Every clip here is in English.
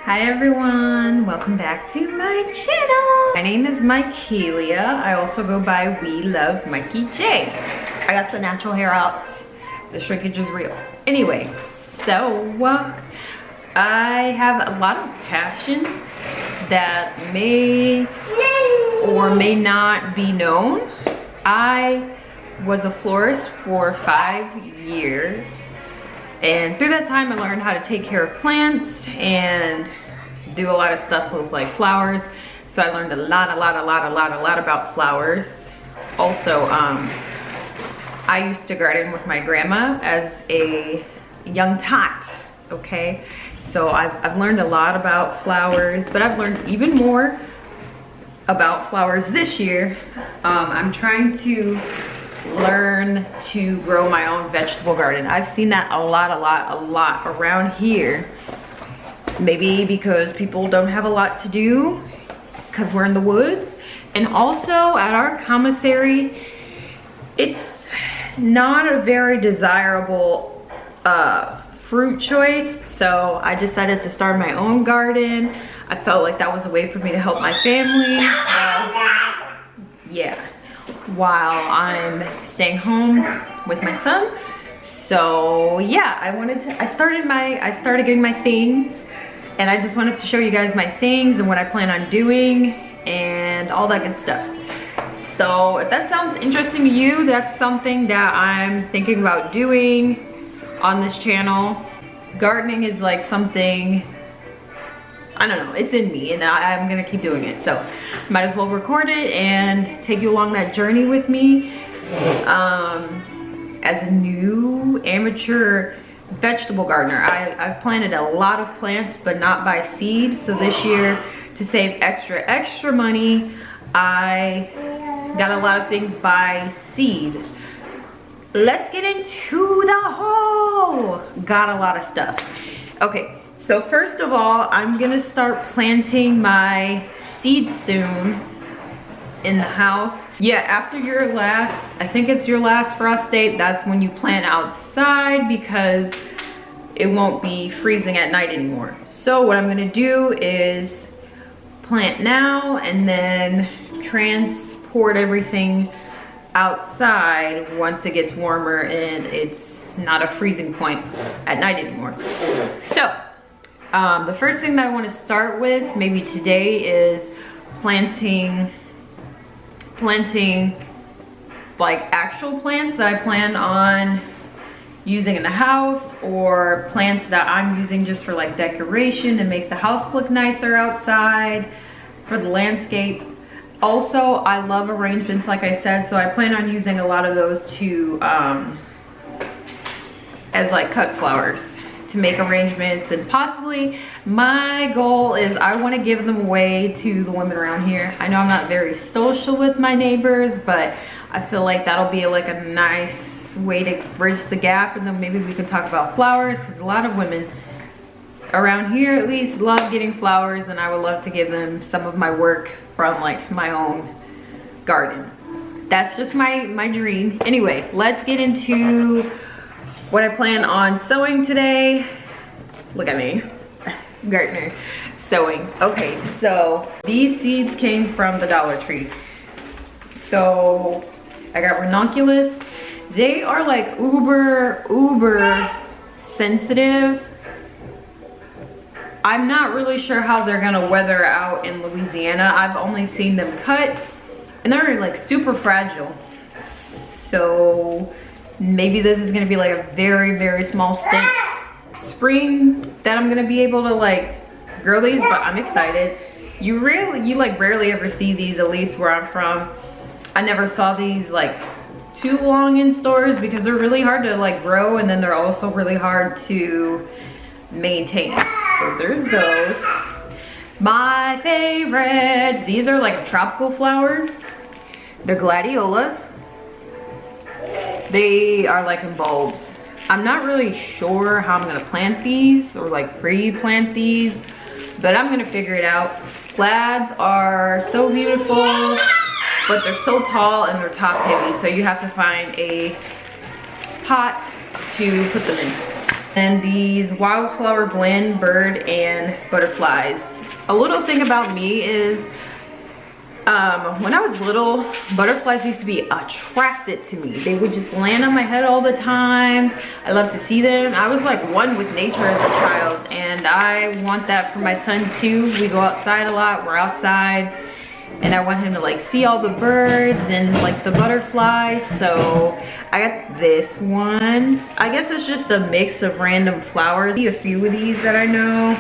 Hi everyone, welcome back to my channel. My name is Mikelia. I also go by We Love Mikey J. I got the natural hair out. The shrinkage is real. Anyway, so I have a lot of passions that may or may not be known. I was a florist for 5 years. And through that time, I learned how to take care of plants and do a lot of stuff with like flowers. So I learned a lot about flowers. Also, I used to garden with my grandma as a young tot, okay? So I've learned a lot about flowers, but I've learned even more about flowers this year. I'm trying to learn to grow my own vegetable garden. I've seen that a lot around here. Maybe because people don't have a lot to do because we're in the woods. And also at our commissary, it's not a very desirable fruit choice. So I decided to start my own garden. I felt like that was a way for me to help my family. While I'm staying home with my son. So yeah, I started getting my things, and I just wanted to show you guys my things and what I plan on doing and all that good stuff. So if that sounds interesting to you, that's something that I'm thinking about doing on this channel. Gardening is like something, I don't know, it's in me, and I'm gonna keep doing it. So might as well record it and take you along that journey with me. As a new amateur vegetable gardener, I've planted a lot of plants, but not by seed. So this year, to save extra money, I got a lot of things by seed. Let's get into the haul. Got a lot of stuff. Okay. So first of all, I'm gonna start planting my seeds soon in the house. Yeah, after your last, I think it's your last frost date, that's when you plant outside because it won't be freezing at night anymore. So what I'm gonna do is plant now and then transport everything outside once it gets warmer and it's not a freezing point at night anymore. So the first thing that I want to start with maybe today is planting like actual plants that I plan on using in the house, or plants that I'm using just for like decoration and make the house look nicer outside for the landscape. Also, I love arrangements, like I said, so I plan on using a lot of those to as like cut flowers to make arrangements, and possibly my goal is I want to give them away to the women around here. I know I'm not very social with my neighbors, but I feel like that'll be like a nice way to bridge the gap, and then maybe we can talk about flowers, because a lot of women around here at least love getting flowers, and I would love to give them some of my work from like my own garden. That's just my dream. Anyway, let's get into what I plan on sowing today. Look at me, gardener, sowing. Okay, so these seeds came from the Dollar Tree. So I got ranunculus. They are like uber sensitive. I'm not really sure how they're gonna weather out in Louisiana. I've only seen them cut, and they're like super fragile. So maybe this is gonna be like a very small spring that I'm gonna be able to like grow these, but I'm excited. You like rarely ever see these, at least where I'm from. I never saw these like too long in stores because they're really hard to like grow, and then they're also really hard to maintain. So there's those. My favorite, these are like a tropical flower. They're gladiolas. They are like in bulbs. I'm not really sure how I'm gonna plant these or like pre-plant these, but I'm gonna figure it out. Glads are so beautiful, but they're so tall and they're top heavy, so you have to find a pot to put them in. And these wildflower blend bird and butterflies. A little thing about me is when I was little, butterflies used to be attracted to me. They would just land on my head all the time. I love to see them. I was like one with nature as a child, and I want that for my son too. We go outside a lot, we're outside, and I want him to like see all the birds and like the butterflies. So I got this one. I guess it's just a mix of random flowers. I see a few of these that I know,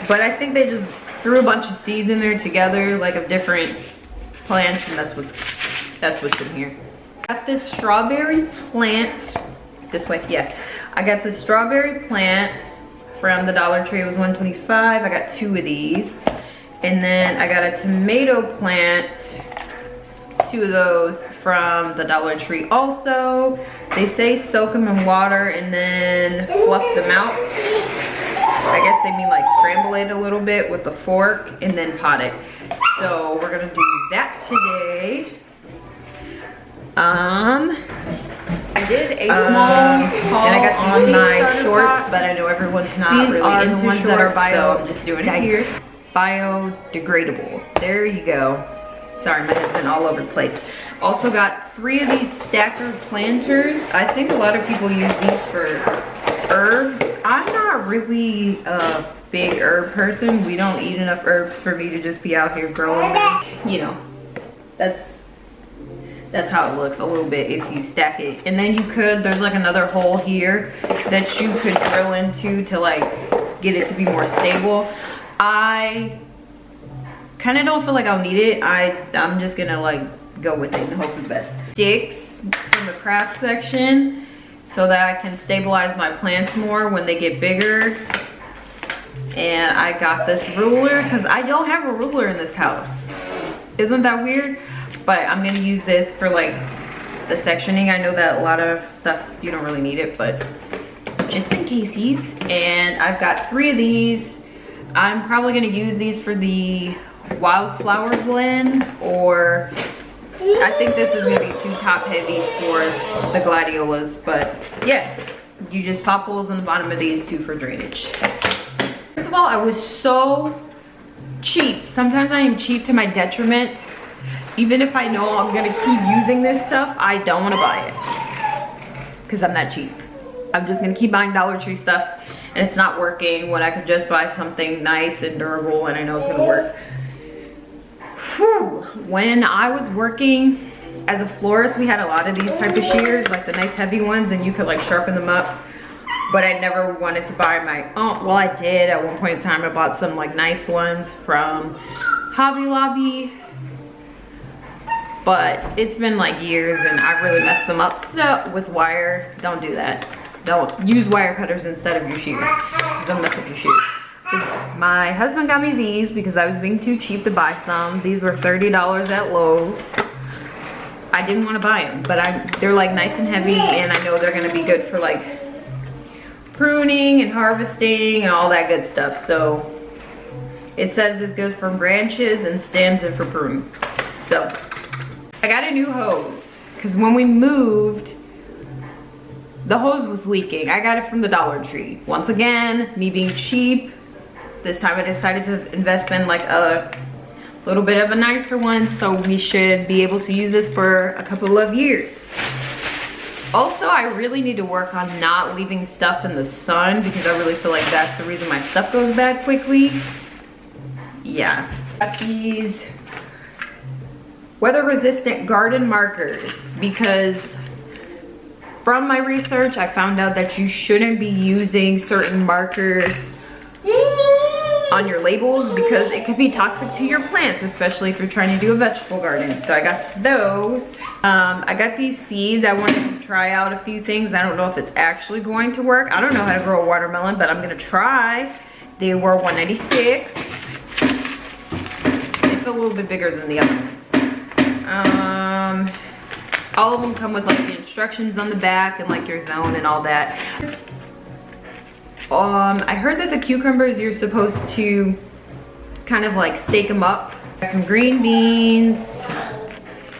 but I think they just threw a bunch of seeds in there together, like of different plants, and that's what's in here. I got this strawberry plant this way. Yeah, I got this strawberry plant from the Dollar Tree. It was $1.25. I got 2 of these, and then I got a tomato plant, 2 of those from the Dollar Tree also. They say soak them in water and then fluff them out. I guess they mean like scramble it a little bit with the fork and then pot it. So we're gonna do that today. I did a small haul and I got these on my shorts, pots, but I know everyone's not really into the ones shorts, that are bio. So I'm just doing it here. Biodegradable. There you go. Sorry, my head's been all over the place. Also got 3 of these stacker planters. I think a lot of people use these for herbs. I'm not really a big herb person. We don't eat enough herbs for me to just be out here growing them. You know, that's how it looks a little bit if you stack it. And then you could, there's like another hole here that you could drill into to like get it to be more stable. I kind of don't feel like I'll need it. I'm just gonna like go with it and hope for the best. Sticks from the craft section so that I can stabilize my plants more when they get bigger. And I got this ruler because I don't have a ruler in this house. Isn't that weird? But I'm gonna use this for like the sectioning. I know that a lot of stuff you don't really need it, but just in casesies. And I've got 3 of these. I'm probably gonna use these for the wildflower blend, or I think this is gonna be too top heavy for the gladiolas, but yeah, you just pop holes in the bottom of these too for drainage. First of all, I was so cheap. Sometimes I am cheap to my detriment. Even if I know I'm gonna keep using this stuff, I don't wanna buy it because I'm that cheap. I'm just gonna keep buying Dollar Tree stuff and it's not working when I could just buy something nice and durable and I know it's gonna work. Whew. When I was working as a florist, we had a lot of these type of shears, like the nice heavy ones, and you could like sharpen them up. But I never wanted to buy my own. Well, I did at one point in time. I bought some like nice ones from Hobby Lobby, but it's been like years and I really messed them up. So with wire, don't do that. Don't use wire cutters instead of your shears, because they'll mess up your shoes. My husband got me these because I was being too cheap to buy some. These were $30 at Lowe's. I didn't want to buy them, but they're like nice and heavy, and I know they're gonna be good for like pruning and harvesting and all that good stuff. So it says this goes for branches and stems and for pruning. So I got a new hose because when we moved, the hose was leaking. I got it from the Dollar Tree. Once again, me being cheap, this time I decided to invest in like a little bit of a nicer one, so we should be able to use this for a couple of years. Also, I really need to work on not leaving stuff in the sun because I really feel like that's the reason my stuff goes bad quickly. Yeah. Got these weather-resistant garden markers because from my research, I found out that you shouldn't be using certain markers on your labels because it could be toxic to your plants, especially if you're trying to do a vegetable garden. So I got those. I got these seeds. I wanted to try out a few things. I don't know if it's actually going to work. I don't know how to grow a watermelon, but I'm gonna try. They were $1.96. They feel a little bit bigger than the other ones. All of them come with like the instructions on the back and like your zone and all that. I heard that the cucumbers, you're supposed to kind of like stake them up. Got some green beans.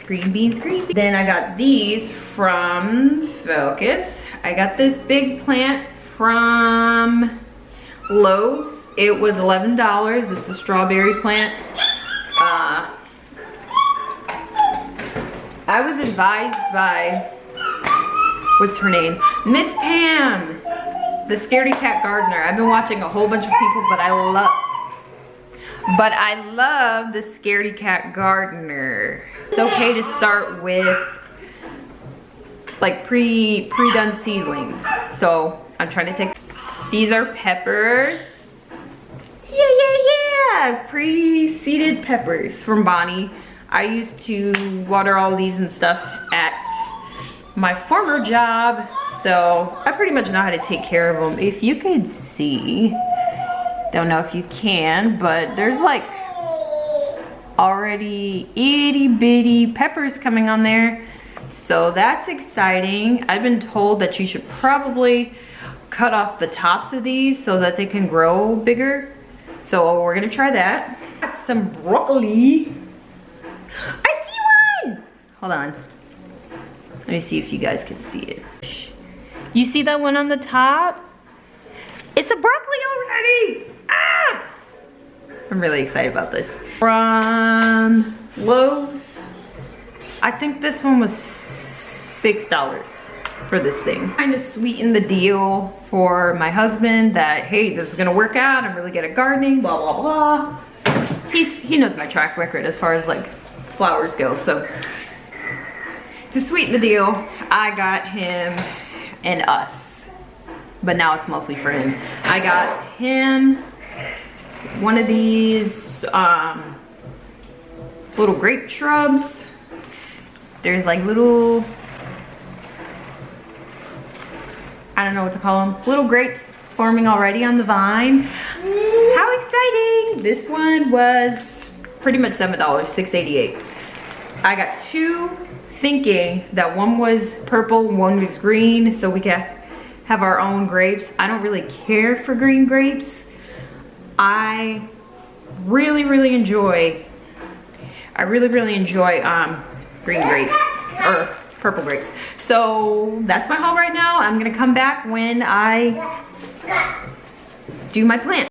Then I got these from Focus. I got this big plant from Lowe's. It was $11. It's a strawberry plant. I was advised by, what's her name? Miss Pam, the Scaredy Cat Gardener. I've been watching a whole bunch of people, but I love the Scaredy Cat Gardener. It's okay to start with like pre-done seedlings. So I'm trying to take, these are peppers. Yeah. Pre-seeded peppers from Bonnie. I used to water all these and stuff at my former job, so I pretty much know how to take care of them. If you could see, don't know if you can, but there's like already itty bitty peppers coming on there. So that's exciting. I've been told that you should probably cut off the tops of these so that they can grow bigger. So we're gonna try that. Got some broccoli. I see one! Hold on. Let me see if you guys can see it. You see that one on the top? It's a broccoli already! Ah! I'm really excited about this. From Lowe's. I think this one was $6 for this thing. Kind of sweeten the deal for my husband that, hey, this is gonna work out. I'm really good at gardening, blah, blah, blah. He knows my track record as far as like flowers go. So to sweeten the deal, I got him and us, but now it's mostly for him. I got him one of these little grape shrubs. There's like little, I don't know what to call them, little grapes forming already on the vine. How exciting! This one was pretty much $7, $6.88. I got two, thinking that one was purple, one was green, so we could have our own grapes. I don't really care for green grapes. I really enjoy green grapes, or purple grapes. So that's my haul right now. I'm gonna come back when I do my plant.